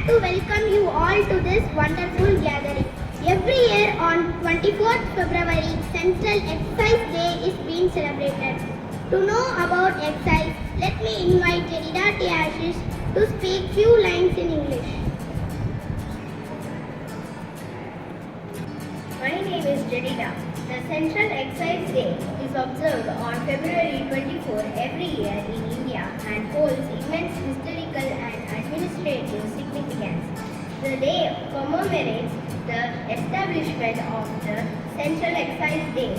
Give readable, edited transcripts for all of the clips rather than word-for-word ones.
to welcome you all to this wonderful gathering. Every year on 24th February, Central Excise Day is being celebrated. To know about excise, let me invite Jedida Ashish to speak few lines in English. My name is Jedida. The Central Excise Day is observed on February 24 every year in India and holds immense historical and administrative significance. The day commemorates the establishment of the Central Excise Day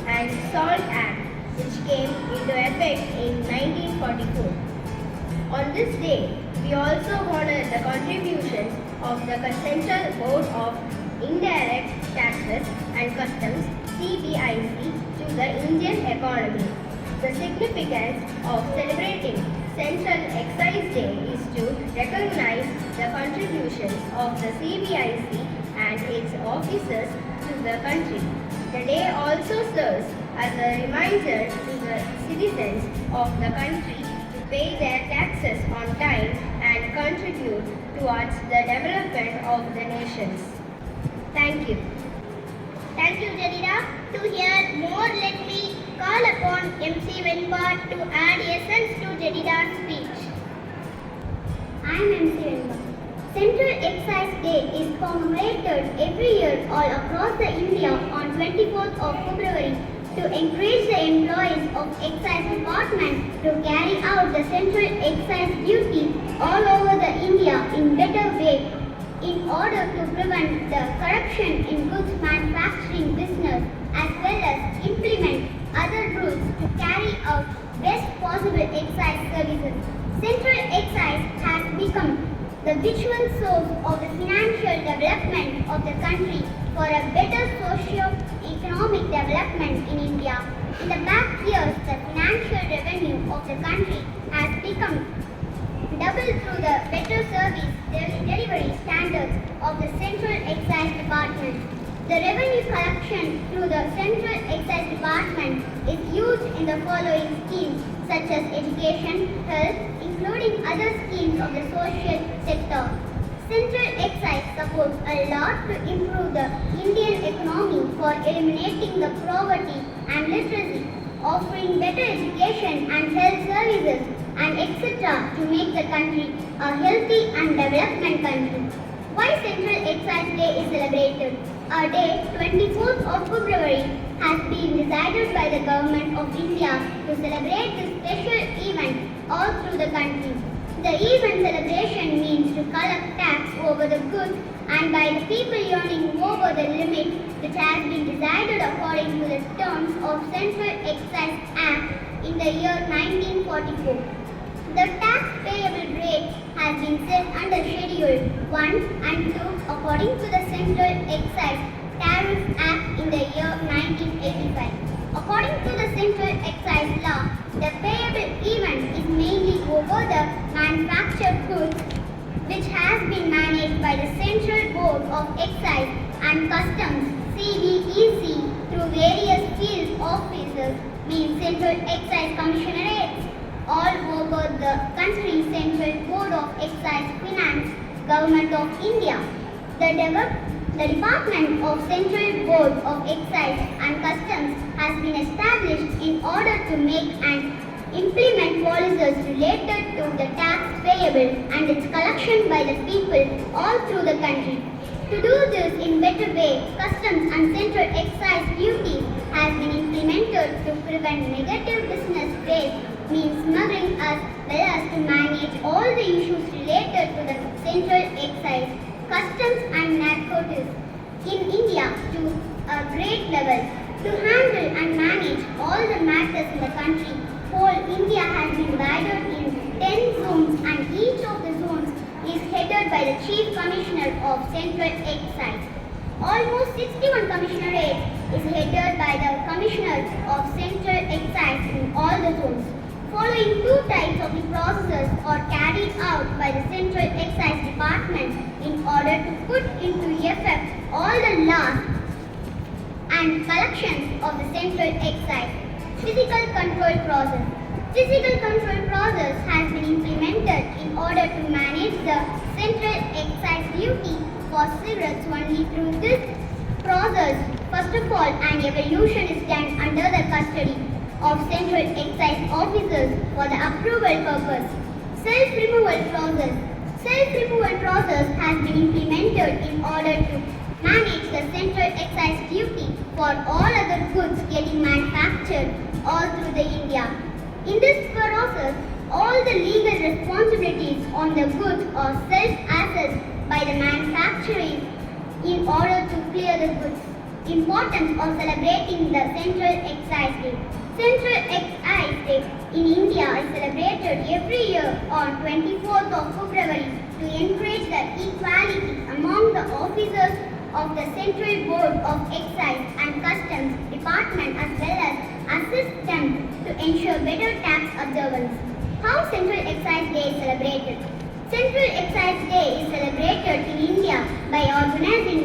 and Salt Act, which came into effect in 1944. On this day, we also honor the contributions of the Central Board of Indirect Taxes and Customs (CBIC) to the Indian economy. The significance of celebrating Central Excise Day is to recognize the contributions of the CBIC and its officers to the country. The day also serves as a reminder to the citizens of the country to pay their taxes on time and contribute towards the development of the nations. Thank you. Thank you, Jedida. To hear more, let me call upon MC Venba to add essence to Jedida's speech. I am MC Venba. Central Excise Day is commemorated every year all across the India on 24th of February to encourage the employees of Excise Department to carry out the Central Excise duty all over the India in better way in order to prevent the corruption in goods manufacturing business as well as implement other rules to carry out best possible excise services. Central Excise has become the visual source of the financial development of the country for a better socio-economic development in India. In the back years, the financial revenue of the country has become double through the better service delivery standards of the Central Excise Department. The revenue collection through the Central Excise Department is used in the following schemes such as education, health, including other schemes of the social sector. Central Excise supports a lot to improve the Indian economy for eliminating the poverty and literacy, offering better education and health services and etc. to make the country a healthy and development country. Why Central Excise Day is celebrated? Our day, 24th of February, has been decided by the Government of India to celebrate this special event all through the country. The event celebration means to collect tax over the goods and by the people earning over the limit which has been decided according to the terms of Central Excise Act in the year 1944. The tax payable rate has been set under Schedule 1 and 2 according to the Central Excise Tariff Act in the year 1985. According to the Central Excise Law, the payable event is mainly over the manufactured goods which has been managed by the Central Board of Excise and Customs (CBSE) through various field officers, means Central Excise Commissionerates all over the country, Central Board of Excise Finance, Government of India. The Department of Central Board of Excise and Customs has been established in order to make and implement policies related to the tax payable and its collection by the people all through the country. To do this in better way, customs and central excise duties has been implemented to prevent negative business ways, means smuggling as well as to manage all the issues related to the central excise, customs and narcotics in India to a great level. To handle and manage all the matters in the country, whole India has been divided in 10 zones and each of the zones is headed by the Chief Commissioner of Central Excise. Almost 61 commissionerates is headed by the Commissioners of Central Excise in all the zones. Following two types of the processes are carried out by the Central Excise Department in order to put into effect all the laws and collections of the Central Excise. Physical control process. Physical control process has been implemented in order to manage the central excise duty for cigarettes only through this process. First of all, an evaluation is done under the custody of central excise officers for the approval purpose. Self-removal process. Self-removal process has been implemented in order to manage the central excise duty for all other goods getting manufactured all through the India. In this process, all the legal responsibilities on the goods are self-assessed by the manufacturer in order to clear the goods. Importance of celebrating the Central Excise Day. Central Excise Day in India is celebrated every year on 24th of February to encourage the equality among the officers of the Central Board of Excise and Customs Department as well as assist them to ensure better tax observance. How Central Excise Day is celebrated? Central Excise Day is celebrated in India by organizing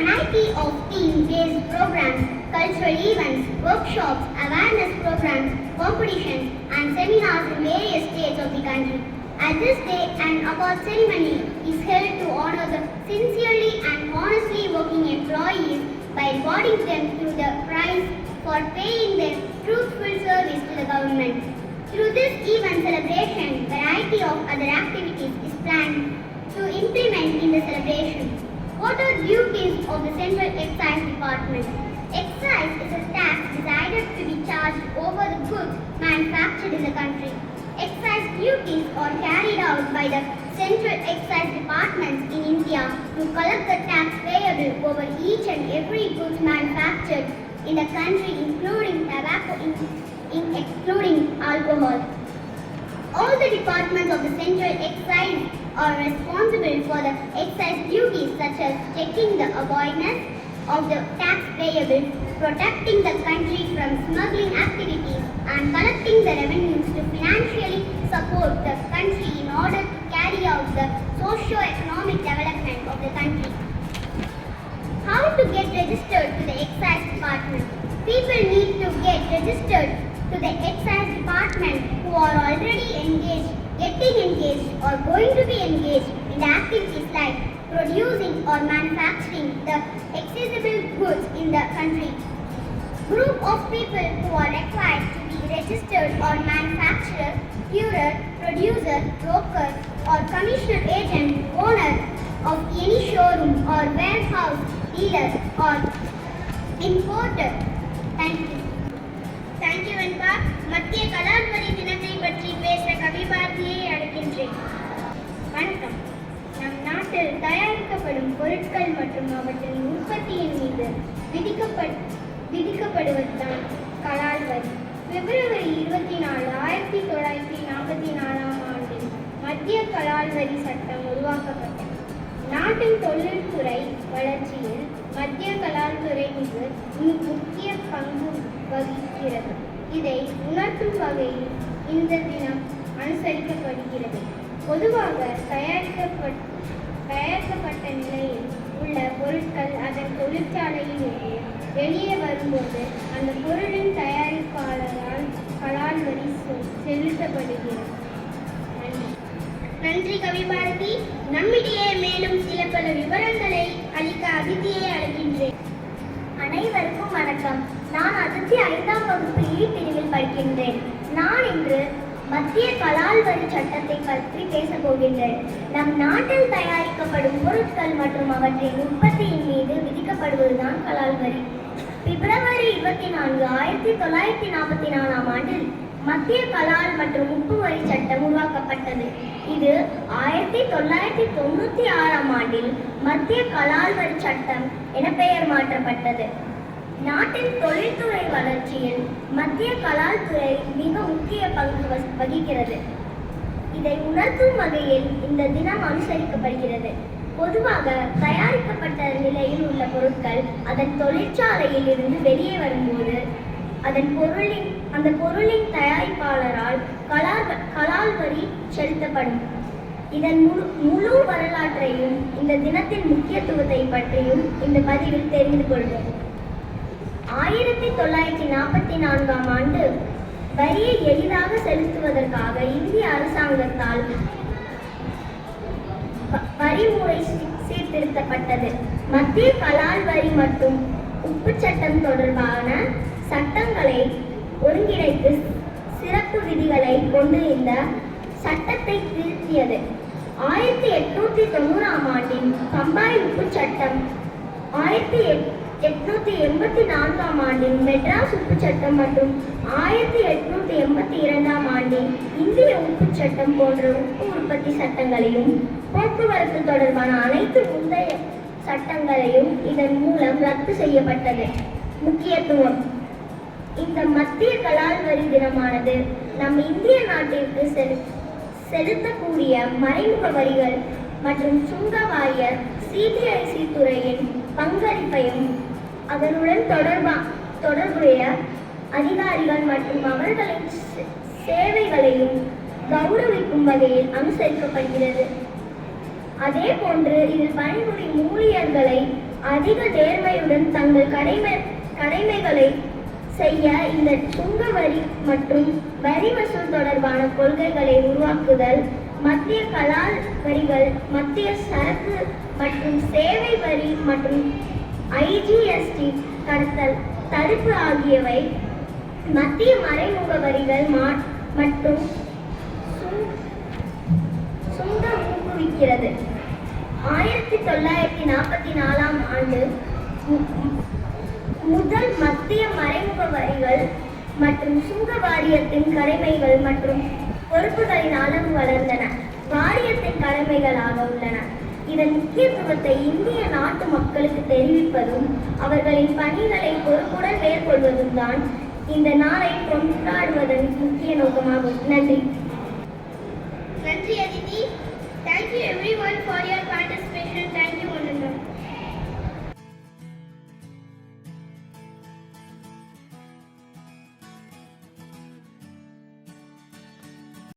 variety of theme-based programs, cultural events, workshops, awareness programs, competitions, and seminars in various states of the country. At this day, an award ceremony is held to honor the sincerely and honestly working employees by rewarding them through the prize for paying their truthful service to the government. Through this event celebration, variety of other activities is planned to implement in the celebration. What are duties of the Central Excise Department? Excise is a tax decided to be charged over the goods manufactured in the country. Excise duties are carried out by the Central Excise Departments in India to collect the tax payable over each and every goods manufactured in the country, including tobacco, excluding alcohol. All the departments of the Central Excise are responsible for the excise duties such as checking the avoidance of the tax payable, protecting the country from smuggling activities, and collecting the revenues to financially support the country in order to carry out the socio-economic development of the country. How to get registered to the Excise Department? People need to get registered to the Excise Department who are already engaged, getting engaged, or going to be engaged in the activities like producing or manufacturing the accessible goods in the country. Group of people who are required to be registered or manufacturer, curer, producer, broker, or commissioner agent, owner of any showroom or warehouse, dealer or importer. Thank you. Thank you, Venba. மத்திய கலால்வரி தினத்தை பற்றி பேச கவிபாரதியை அழைக்கின்றேன். வணக்கம். நம் நாட்டில் தயாரிக்கப்படும் பொருட்கள் மற்றும் அவற்றின் உற்பத்தியின் மீது விதிக்கப்படுவதுதான் கலால் வரி. பிப்ரவரி 24, 1944 ஆண்டில் மத்திய கலால் வரி சட்டம் உருவாக்கப்பட்டது. நாட்டின் தொழில்துறை வளர்ச்சியில் மத்திய கலால் துறை மிக முக்கிய பங்கு வகிக்கிறது. இதை உணர்த்தும் வகையில் இந்த தினம் அனுசரிக்கப்படுகிறது. பொதுவாக தயாரிக்கப்பட்ட நிலையில் உள்ள பொருட்கள் அதன் தொழிற்சாலையில் இருந்து வெளியே வரும்போது அந்த பொருளின் தயாரிப்பாளரால் கலால் வரி செலுத்தப்படுகிறது. நன்றி கவிபாரதி. நம்மிடையே மேலும் சில பல விவரங்களை அளிக்க அதித்தியை அழைக்கின்றேன். அனைவருக்கும் வணக்கம். நான் அதித்தி 5ஆம் வகுப்பு E பிரிவில் படிக்கின்றேன். நான் இன்று மத்திய கலால் வரி சட்டத்தை பற்றி பேசப் போகின்றேன். நம் நாட்டில் தயாரிக்கப்படும் பொருட்கள் மற்றும் அவற்றின் உற்பத்தியின் மீது விதிக்கப்படுவதுதான் கலால் வரி. பிப்ரவரி 24, 1944 ஆண்டில் மத்திய கலால் மற்றும் உப்பு வரி சட்டம் உருவாக்கப்பட்டது. இது 1996 ஆண்டில் மத்திய கலால் வரி சட்டம் என பெயர் மாற்றப்பட்டது. நாட்டின் தொழில்துறை வளர்ச்சியில் மத்திய கலால் துறை மிக முக்கிய பங்கு வகிக்கிறது. இதை உணர்த்தும் வகையில் இந்த தினம் அனுசரிக்கப்படுகிறது. பொதுவாக தயாரிக்கப்பட்ட நிலையில் உள்ள பொருட்கள் அதன் தொழிற்சாலையில் இருந்து வெளியே வரும்போது அந்த பொருளின் தயாரிப்பாளரால் கலால் வரி செலுத்தப்படும். இதன் முழு வரலாற்றையும் இந்த தினத்தின் முக்கியத்துவத்தை பற்றியும் இந்த பதிவில் தெரிந்து கொள்வோம். 1944 ஆண்டு வரியை எளிதாக செலுத்துவதற்காக இந்திய அரசாங்கத்தால் வரி முறை சீர்திருத்தப்பட்டது. மத்திய கலால் வரி மற்றும் உப்பு சட்டம் தொடர்பான சட்டங்களை ஒருங்கிணைத்து சிறப்பு விதிகளை கொண்டு இந்த சட்டத்தை திருத்தியது. 1890ஆம் ஆண்டின் பம்பாய் உப்பு சட்டம், 1884ஆம் ஆண்டின் மெட்ராஸ் உப்பு சட்டம் மற்றும் 1882ஆம் ஆண்டின் இந்திய உப்பு சட்டம் போன்ற உப்பு உற்பத்தி சட்டங்களையும் போக்குவரத்து தொடர்பான அனைத்து முந்தைய சட்டங்களையும் இதன் மூலம் ரத்து செய்யப்பட்டது. முக்கியத்துவம்: இந்த மத்திய கலால் வரி தினமானது நம் இந்திய நாட்டிற்கு செலுத்தக்கூடிய மறைமுக வரிகள் மற்றும் சுங்க வாரிய CBSE துறையின் பங்களிப்பையும் அதனுடன் தொடர்புடைய அதிகாரிகள் மற்றும் அவர்களின் சேவைகளையும் கௌரவிக்கும் வகையில் அனுசரிக்கப்படுகிறது. அதே போன்று இதில் பணிபுரியும் ஊழியர்களை அதிக நேர்மையுடன் தங்கள் கடமைகளை செய்ய இந்த சுங்க வரி மற்றும் வரி வசூல் தொடர்பான கொள்கைகளை உருவாக்குதல், மத்திய கலால் வரிகள், மத்திய சரக்கு மற்றும் சேவை வரி மற்றும் IGST கடத்தல் தடுப்பு ஆகியவை மத்திய மறைமுக வரிகள் மற்றும் சுங்கம் ஊக்குவிக்கிறது. 1944ஆம் ஆண்டு முதல் மத்திய மறைமுக வரிகள் மற்றும் சுங்க வாரியத்தின் கடமைகள் மற்றும் பொறுப்புகளின் அளவு வளர்ந்தன, வாரியத்தின் கடமைகளாக உள்ளன. இதன் முக்கியத்துவத்தை இந்திய நாட்டு மக்களுக்கு தெரிவிப்பதும் அவர்களின் பணிகளை பொறுப்புடன் மேற்கொள்வதும் தான் இந்த நாளை கொண்டாடுவதன் முக்கிய நோக்கமாகும். நன்றி. நன்றி அதிதி. Thank you everyone.